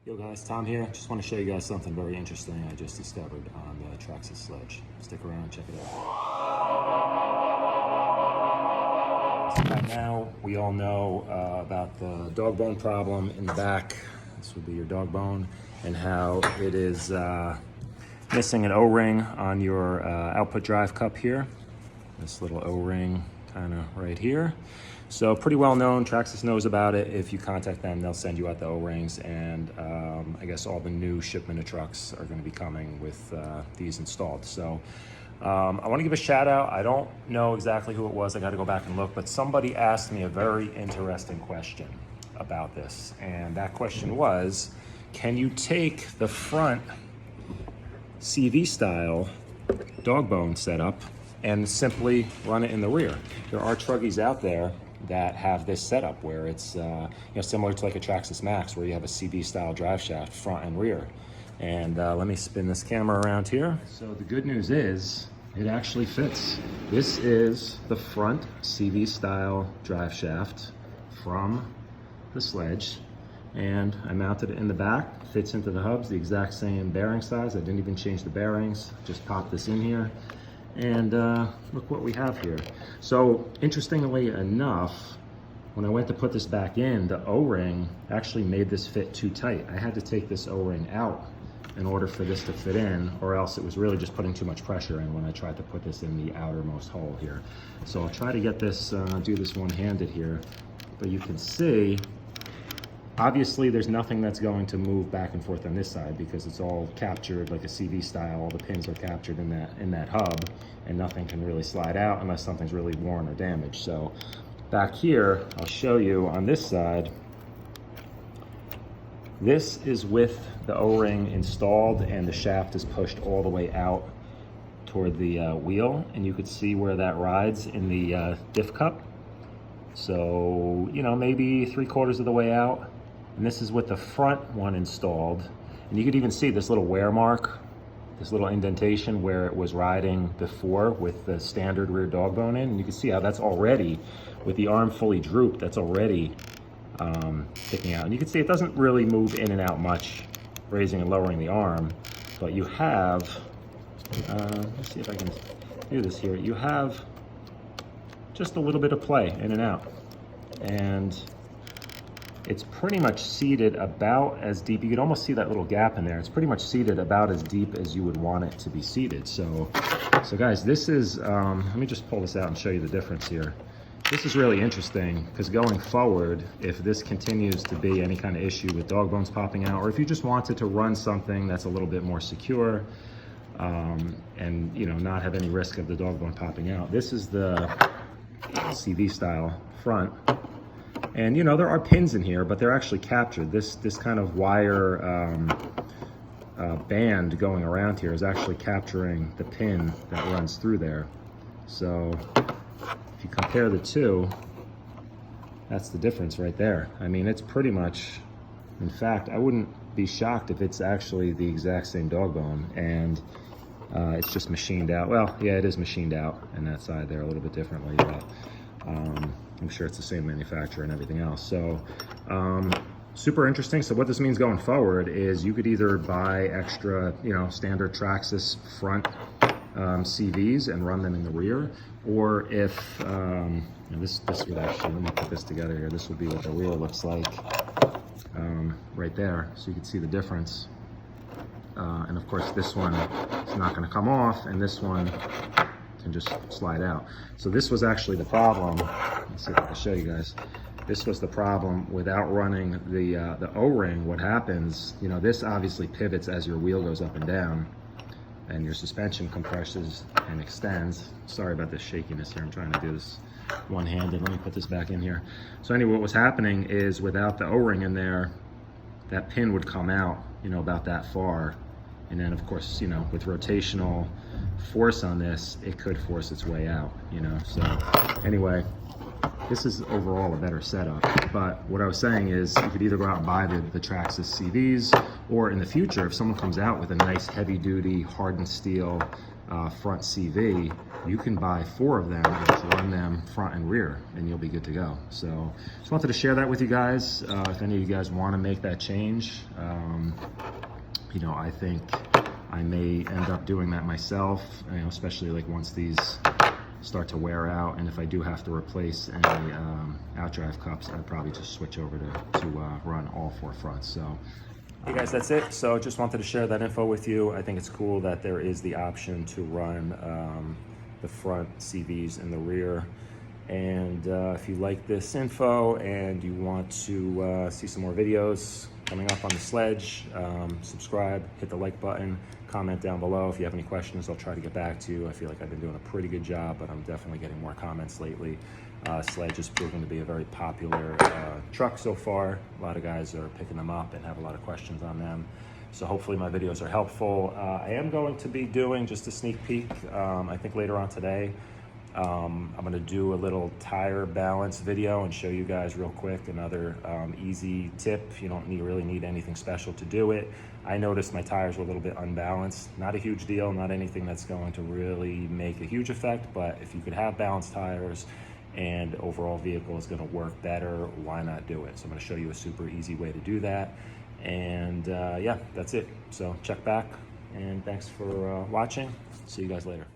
Yo guys, Tom here. Just want to show you guys something very interesting I just discovered on the Traxxas Sledge. Stick around, check it out. So by now, we all know about the dog bone problem in the back. This would be your dog bone, and how it is missing an O-ring on your output drive cup here. This little O-ring kind of right here. So pretty well known, Traxxas knows about it. If you contact them, they'll send you out the O-rings, and I guess all the new shipment of trucks are gonna be coming with these installed. So I wanna give a shout out. I don't know exactly who it was, I gotta go back and look, but somebody asked me a very interesting question about this. And that question was, can you take the front CV style dog bone setup and simply run it in the rear? There are truggies out there that have this setup where it's similar to like a Traxxas Max, where you have a CV style drive shaft front and rear. And let me spin this camera around here. So the good news is it actually fits. This is the front CV style drive shaft from the Sledge, and I mounted it in the back. Fits into the hubs, the exact same bearing size. I didn't even change the bearings, just popped this in here. And look what we have here. So interestingly enough, when I went to put this back in, the O-ring actually made this fit too tight. I had to take this O-ring out in order for this to fit in, or else it was really just putting too much pressure in when I tried to put this in the outermost hole here. So I'll try to get this, do this one-handed here, but you can see, obviously there's nothing that's going to move back and forth on this side because it's all captured like a CV style. All the pins are captured in that hub, and nothing can really slide out unless something's really worn or damaged. So back here, I'll show you on this side, this is with the O-ring installed and the shaft is pushed all the way out toward the wheel, and you could see where that rides in the diff cup. So, you know, maybe 3/4 of the way out. And this is with the front one installed. And you could even see this little wear mark, this little indentation where it was riding before with the standard rear dog bone in. And you can see how that's already, with the arm fully drooped, that's already sticking out. And you can see it doesn't really move in and out much, raising and lowering the arm. But you have, let's see if I can do this here. You have just a little bit of play in and out. And it's pretty much seated about as deep. You could almost see that little gap in there. It's pretty much seated about as deep as you would want it to be seated. So guys, this is, let me just pull this out and show you the difference here. This is really interesting because going forward, if this continues to be any kind of issue with dog bones popping out, or if you just wanted to run something that's a little bit more secure, and you know, not have any risk of the dog bone popping out, this is the CV style front. And you know, there are pins in here, but they're actually captured. This kind of wire band going around here is actually capturing the pin that runs through there. So if you compare the two, that's the difference right there. I mean, it's pretty much, in fact, I wouldn't be shocked if it's actually the exact same dog bone, and it's just machined out. Well, yeah, it is machined out on that side there a little bit differently, but I'm sure it's the same manufacturer and everything else. So super interesting. So what this means going forward is you could either buy extra, you know, standard Traxxas front CVs and run them in the rear, or if this would actually, let me put this together here, this would be what the rear looks like right there, so you can see the difference. And of course this one is not going to come off, and this one can just slide out. So this was actually the problem. Let's see if I can show you guys. This was the problem without running the O-ring. What happens, you know, this obviously pivots as your wheel goes up and down, and your suspension compresses and extends. Sorry about this shakiness here. I'm trying to do this one-handed. Let me put this back in here. So anyway, what was happening is without the O-ring in there, that pin would come out, you know, about that far. And then of course, you know, with rotational force on this, it could force its way out, you know. So anyway, this is overall a better setup. But what I was saying is you could either go out and buy the Traxxas CVs, or in the future, if someone comes out with a nice heavy duty hardened steel front CV, you can buy 4 of them and just run them front and rear, and you'll be good to go. So just wanted to share that with you guys. If any of you guys want to make that change, you know, I think I may end up doing that myself, you know, especially like once these start to wear out, and if I do have to replace any outdrive cups, I'd probably just switch over to run all 4 fronts. So hey guys, that's it. So just wanted to share that info with you. I think it's cool that there is the option to run the front CVs in the rear. And if you like this info and you want to see some more videos coming up on the Sledge, subscribe, hit the like button, comment down below. If you have any questions, I'll try to get back to you. I feel like I've been doing a pretty good job, but I'm definitely getting more comments lately. Sledge has proven to be a very popular truck so far. A lot of guys are picking them up and have a lot of questions on them. So hopefully my videos are helpful. I am going to be doing just a sneak peek, I think later on today. I'm gonna do a little tire balance video and show you guys real quick another easy tip. You don't really need anything special to do it. I noticed my tires were a little bit unbalanced. Not a huge deal, not anything that's going to really make a huge effect, but if you could have balanced tires and overall vehicle is gonna work better, why not do it? So I'm gonna show you a super easy way to do that. And yeah, that's it. So check back, and thanks for watching. See you guys later.